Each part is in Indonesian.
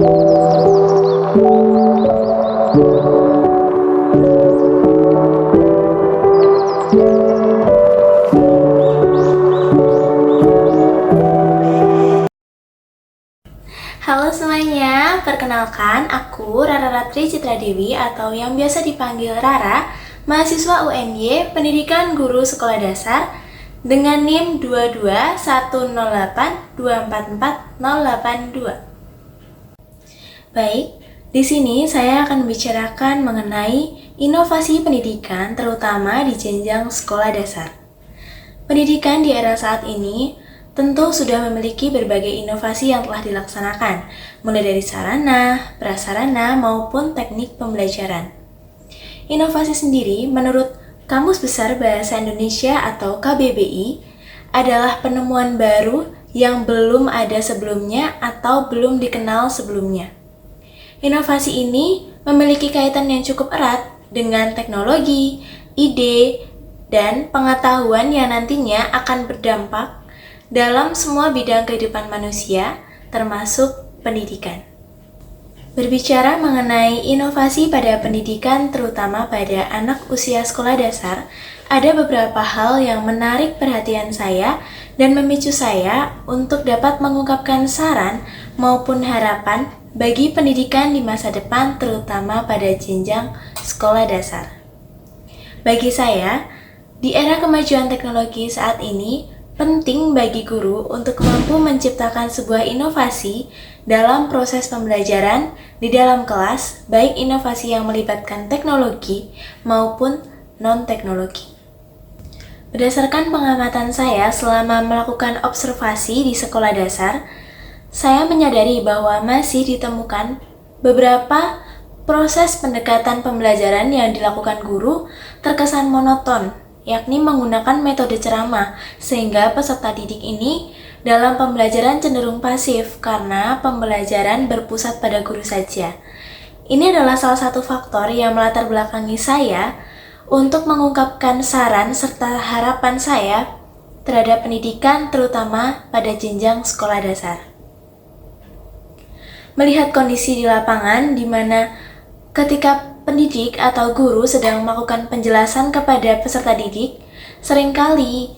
Halo semuanya, perkenalkan aku Rara Ratri Citra Dewi atau yang biasa dipanggil Rara, mahasiswa UNY Pendidikan Guru Sekolah Dasar dengan NIM 22108244082. Baik, di sini saya akan membicarakan mengenai inovasi pendidikan terutama di jenjang sekolah dasar. Pendidikan di era saat ini tentu sudah memiliki berbagai inovasi yang telah dilaksanakan, mulai dari sarana, prasarana, maupun teknik pembelajaran. Inovasi sendiri menurut Kamus Besar Bahasa Indonesia atau KBBI adalah penemuan baru yang belum ada sebelumnya atau belum dikenal sebelumnya. Inovasi ini memiliki kaitan yang cukup erat dengan teknologi, ide, dan pengetahuan yang nantinya akan berdampak dalam semua bidang kehidupan manusia, termasuk pendidikan. Berbicara mengenai inovasi pada pendidikan, terutama pada anak usia sekolah dasar, ada beberapa hal yang menarik perhatian saya dan memicu saya untuk dapat mengungkapkan saran maupun harapan bagi pendidikan di masa depan, terutama pada jenjang sekolah dasar. Bagi saya, di era kemajuan teknologi saat ini, penting bagi guru untuk mampu menciptakan sebuah inovasi dalam proses pembelajaran di dalam kelas, baik inovasi yang melibatkan teknologi maupun non-teknologi. Berdasarkan pengamatan saya selama melakukan observasi di sekolah dasar, saya menyadari bahwa masih ditemukan beberapa proses pendekatan pembelajaran yang dilakukan guru terkesan monoton, yakni menggunakan metode ceramah, sehingga peserta didik ini dalam pembelajaran cenderung pasif karena pembelajaran berpusat pada guru saja. Ini adalah salah satu faktor yang melatar belakangi saya untuk mengungkapkan saran serta harapan saya terhadap pendidikan terutama pada jenjang sekolah dasar. Melihat kondisi di lapangan di mana ketika pendidik atau guru sedang melakukan penjelasan kepada peserta didik, seringkali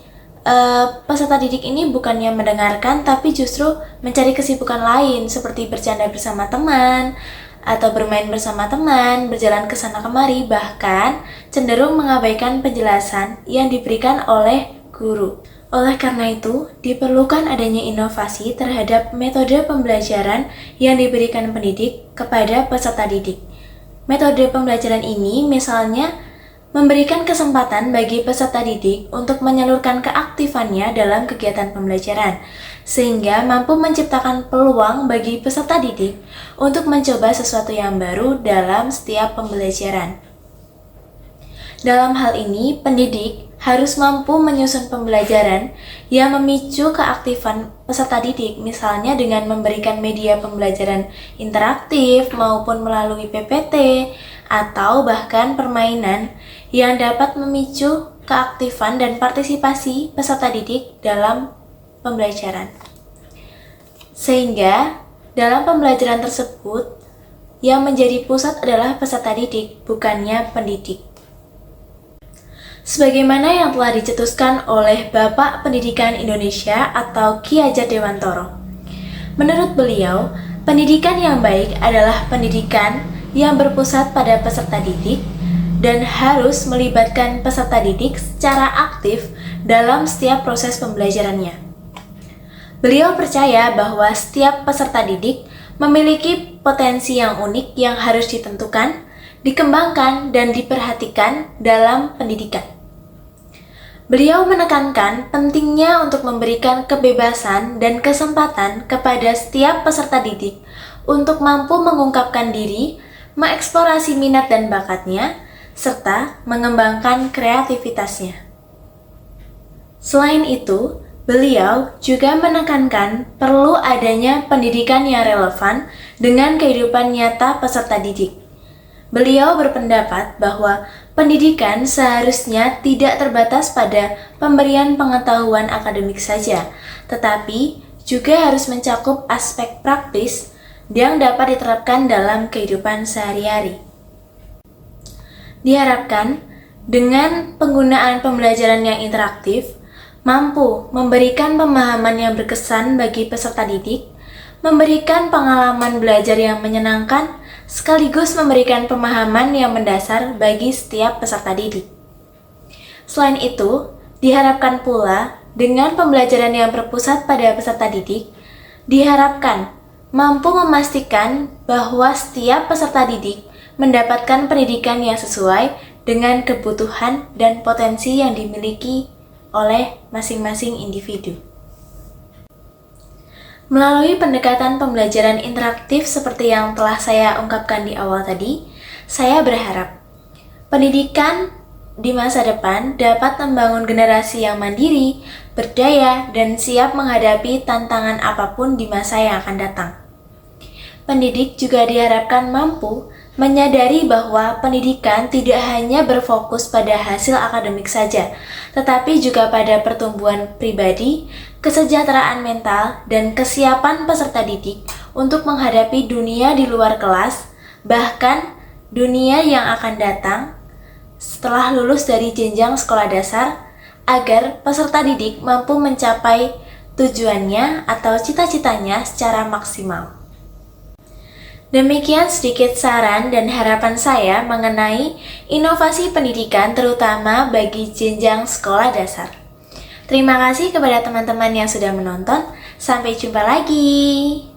peserta didik ini bukannya mendengarkan tapi justru mencari kesibukan lain seperti bercanda bersama teman atau bermain bersama teman, berjalan ke sana kemari, bahkan cenderung mengabaikan penjelasan yang diberikan oleh guru. Oleh karena itu, diperlukan adanya inovasi terhadap metode pembelajaran yang diberikan pendidik kepada peserta didik. Metode pembelajaran ini misalnya memberikan kesempatan bagi peserta didik untuk menyalurkan keaktifannya dalam kegiatan pembelajaran, sehingga mampu menciptakan peluang bagi peserta didik untuk mencoba sesuatu yang baru dalam setiap pembelajaran. Dalam hal ini, pendidik harus mampu menyusun pembelajaran yang memicu keaktifan peserta didik, misalnya dengan memberikan media pembelajaran interaktif maupun melalui PPT atau bahkan permainan yang dapat memicu keaktifan dan partisipasi peserta didik dalam pembelajaran. Sehingga dalam pembelajaran tersebut yang menjadi pusat adalah peserta didik, bukannya pendidik. Sebagaimana yang telah dicetuskan oleh Bapak Pendidikan Indonesia atau Ki Hajar Dewantoro. Menurut beliau, pendidikan yang baik adalah pendidikan yang berpusat pada peserta didik dan harus melibatkan peserta didik secara aktif dalam setiap proses pembelajarannya. Beliau percaya bahwa setiap peserta didik memiliki potensi yang unik yang harus ditentukan, dikembangkan, dan diperhatikan dalam pendidikan. Beliau menekankan pentingnya untuk memberikan kebebasan dan kesempatan kepada setiap peserta didik untuk mampu mengungkapkan diri, mengeksplorasi minat dan bakatnya, serta mengembangkan kreativitasnya. Selain itu, beliau juga menekankan perlu adanya pendidikan yang relevan dengan kehidupan nyata peserta didik. Beliau berpendapat bahwa pendidikan seharusnya tidak terbatas pada pemberian pengetahuan akademik saja, tetapi juga harus mencakup aspek praktis yang dapat diterapkan dalam kehidupan sehari-hari. Diharapkan dengan penggunaan pembelajaran yang interaktif, mampu memberikan pemahaman yang berkesan bagi peserta didik, memberikan pengalaman belajar yang menyenangkan, sekaligus memberikan pemahaman yang mendasar bagi setiap peserta didik. Selain itu, diharapkan pula dengan pembelajaran yang berpusat pada peserta didik, diharapkan mampu memastikan bahwa setiap peserta didik mendapatkan pendidikan yang sesuai dengan kebutuhan dan potensi yang dimiliki oleh masing-masing individu. Melalui pendekatan pembelajaran interaktif seperti yang telah saya ungkapkan di awal tadi, saya berharap pendidikan di masa depan dapat membangun generasi yang mandiri, berdaya, dan siap menghadapi tantangan apapun di masa yang akan datang. Pendidik juga diharapkan mampu menyadari bahwa pendidikan tidak hanya berfokus pada hasil akademik saja, tetapi juga pada pertumbuhan pribadi, kesejahteraan mental, dan kesiapan peserta didik untuk menghadapi dunia di luar kelas, bahkan dunia yang akan datang setelah lulus dari jenjang sekolah dasar, agar peserta didik mampu mencapai tujuannya atau cita-citanya secara maksimal. Demikian sedikit saran dan harapan saya mengenai inovasi pendidikan terutama bagi jenjang sekolah dasar. Terima kasih kepada teman-teman yang sudah menonton. Sampai jumpa lagi.